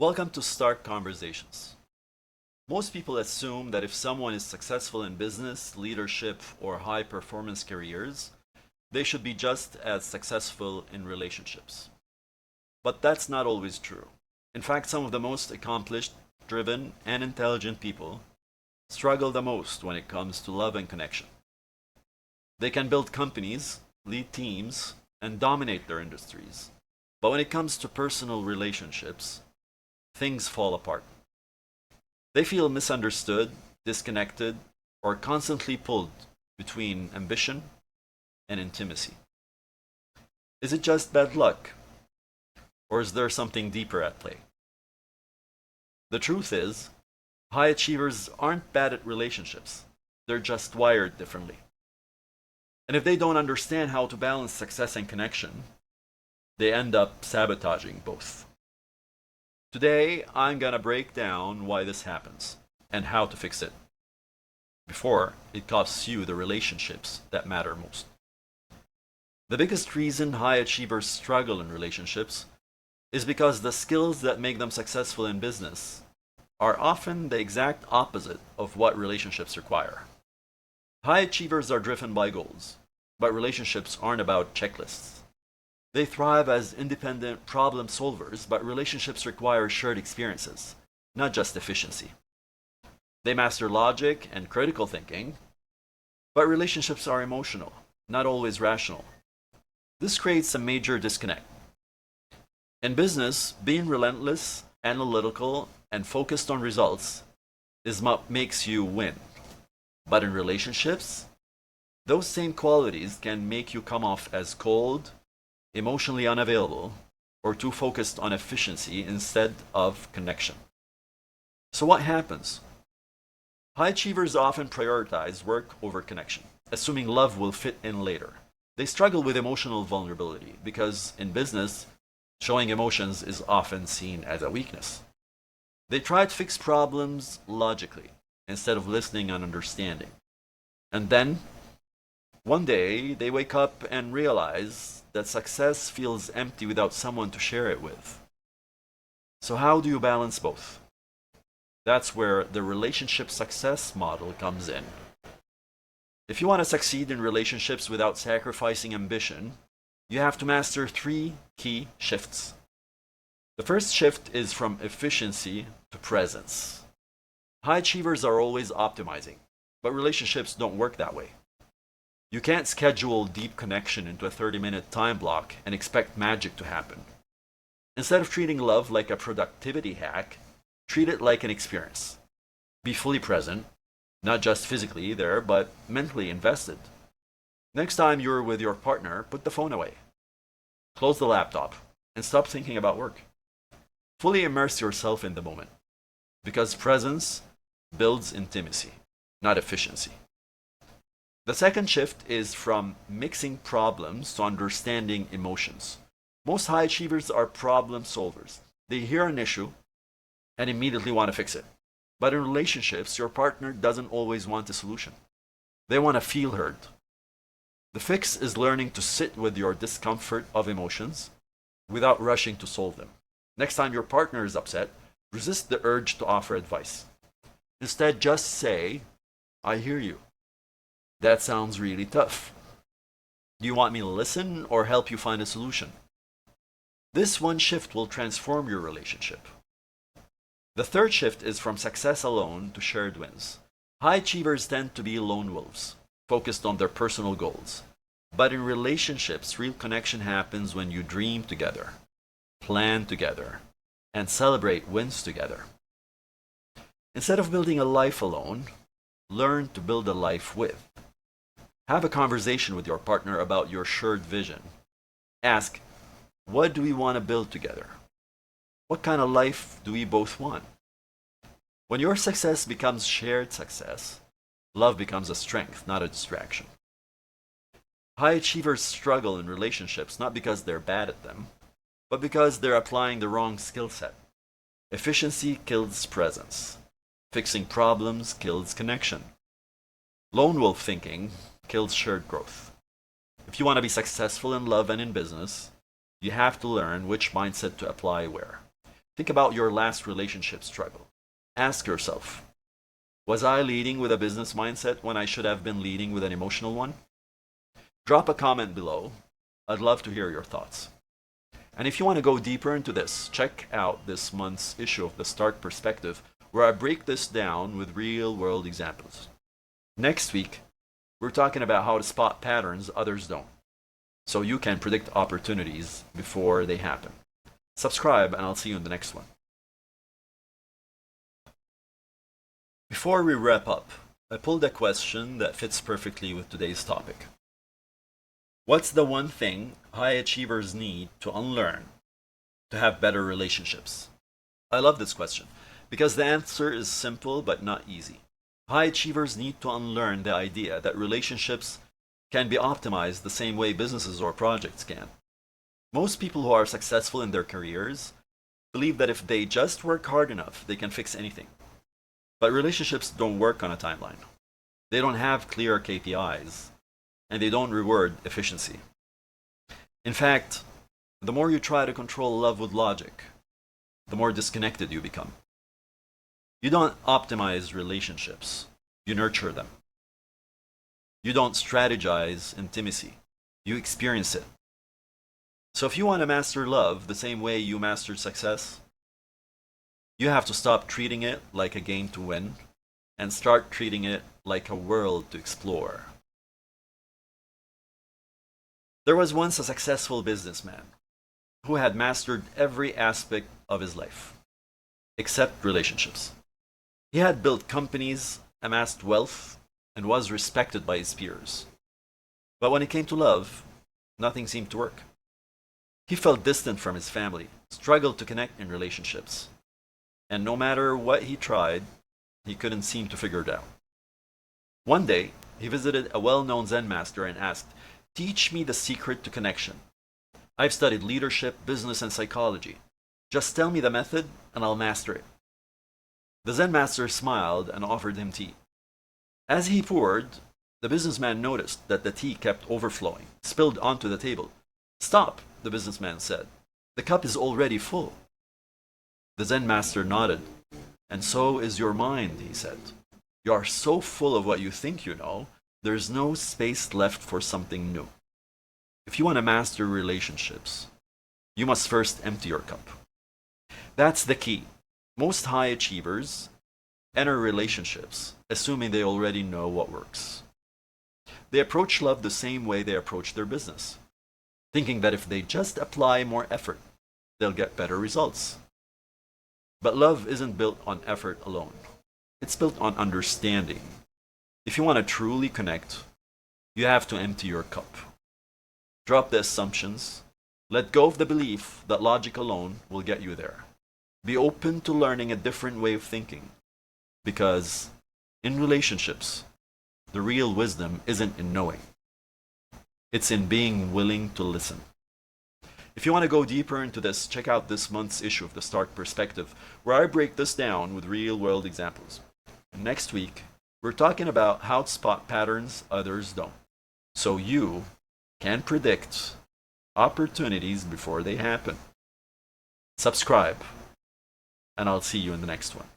Welcome to Start Conversations. Most people assume that if someone is successful in business, leadership, or high performance careers, they should be just as successful in relationships. But that's not always true. In fact, some of the most accomplished, driven, and intelligent people struggle the most when it comes to love and connection. They can build companies, lead teams, and dominate their industries. But when it comes to personal relationships, things fall apart. They feel misunderstood, disconnected, or constantly pulled between ambition and intimacy. Is it just bad luck? Or is there something deeper at play? The truth is, high achievers aren't bad at relationships. They're just wired differently. And if they don't understand how to balance success and connection, they end up sabotaging both. Today, I'm gonna break down why this happens and how to fix it before it costs you the relationships that matter most. The biggest reason high achievers struggle in relationships is because the skills that make them successful in business are often the exact opposite of what relationships require. High achievers are driven by goals, but relationships aren't about checklists. They thrive as independent problem solvers, but relationships require shared experiences, not just efficiency. They master logic and critical thinking, but relationships are emotional, not always rational. This creates a major disconnect. In business, being relentless, analytical, and focused on results is what makes you win. But in relationships, those same qualities can make you come off as cold, emotionally unavailable, or too focused on efficiency instead of connection. So what happens? High achievers often prioritize work over connection, assuming love will fit in later. They struggle with emotional vulnerability because in business, showing emotions is often seen as a weakness. They try to fix problems logically instead of listening and understanding. And then, one day, they wake up and realize that success feels empty without someone to share it with. So, how do you balance both? That's where the relationship success model comes in. If you want to succeed in relationships without sacrificing ambition, you have to master three key shifts. The first shift is from efficiency to presence. High achievers are always optimizing, but relationships don't work that way. You can't schedule deep connection into a 30-minute time block and expect magic to happen. Instead of treating love like a productivity hack, treat it like an experience. Be fully present, not just physically there, but mentally invested. Next time you're with your partner, put the phone away. Close the laptop and stop thinking about work. Fully immerse yourself in the moment, because presence builds intimacy, not efficiency. The second shift is from mixing problems to understanding emotions. Most high achievers are problem solvers. They hear an issue and immediately want to fix it. But in relationships, your partner doesn't always want a solution. They want to feel heard. The fix is learning to sit with your discomfort of emotions without rushing to solve them. Next time your partner is upset, resist the urge to offer advice. Instead, just say, "I hear you. That sounds really tough. Do you want me to listen or help you find a solution?" This one shift will transform your relationship. The third shift is from success alone to shared wins. High achievers tend to be lone wolves, focused on their personal goals. But in relationships, real connection happens when you dream together, plan together, and celebrate wins together. Instead of building a life alone, learn to build a life with. Have a conversation with your partner about your shared vision. Ask, what do we want to build together? What kind of life do we both want? When your success becomes shared success, love becomes a strength, not a distraction. High achievers struggle in relationships not because they're bad at them, but because they're applying the wrong skill set. Efficiency kills presence. Fixing problems kills connection. Lone wolf thinking kills shared growth. If you want to be successful in love and in business, you have to learn which mindset to apply where. Think about your last relationship struggle. Ask yourself, was I leading with a business mindset when I should have been leading with an emotional one? Drop a comment below. I'd love to hear your thoughts. And if you want to go deeper into this, check out this month's issue of The Stark Perspective, where I break this down with real-world examples. Next week, we're talking about how to spot patterns others don't, so you can predict opportunities before they happen. Subscribe, and I'll see you in the next one. Before we wrap up, I pulled a question that fits perfectly with today's topic. What's the one thing high achievers need to unlearn to have better relationships? I love this question because the answer is simple but not easy. High achievers need to unlearn the idea that relationships can be optimized the same way businesses or projects can. Most people who are successful in their careers believe that if they just work hard enough, they can fix anything. But relationships don't work on a timeline. They don't have clear KPIs, and they don't reward efficiency. In fact, the more you try to control love with logic, the more disconnected you become. You don't optimize relationships, you nurture them. You don't strategize intimacy, you experience it. So if you want to master love the same way you mastered success, you have to stop treating it like a game to win and start treating it like a world to explore. There was once a successful businessman who had mastered every aspect of his life, except relationships. He had built companies, amassed wealth, and was respected by his peers. But when it came to love, nothing seemed to work. He felt distant from his family, struggled to connect in relationships, and no matter what he tried, he couldn't seem to figure it out. One day, he visited a well-known Zen master and asked, "Teach me the secret to connection. I've studied leadership, business, and psychology. Just tell me the method and I'll master it." The Zen master smiled and offered him tea. As he poured, the businessman noticed that the tea kept overflowing, spilled onto the table. "Stop," the businessman said. "The cup is already full." The Zen master nodded. "And so is your mind," he said. "You are so full of what you think you know, there's no space left for something new." If you want to master relationships, you must first empty your cup. That's the key. Most high achievers enter relationships assuming they already know what works. They approach love the same way they approach their business, thinking that if they just apply more effort, they'll get better results. But love isn't built on effort alone. It's built on understanding. If you want to truly connect, you have to empty your cup. Drop the assumptions. Let go of the belief that logic alone will get you there. Be open to learning a different way of thinking. Because in relationships, the real wisdom isn't in knowing. It's in being willing to listen. If you want to go deeper into this, check out this month's issue of The Stark Perspective, where I break this down with real-world examples. Next week, we're talking about how to spot patterns others don't, so you can predict opportunities before they happen. Subscribe, and I'll see you in the next one.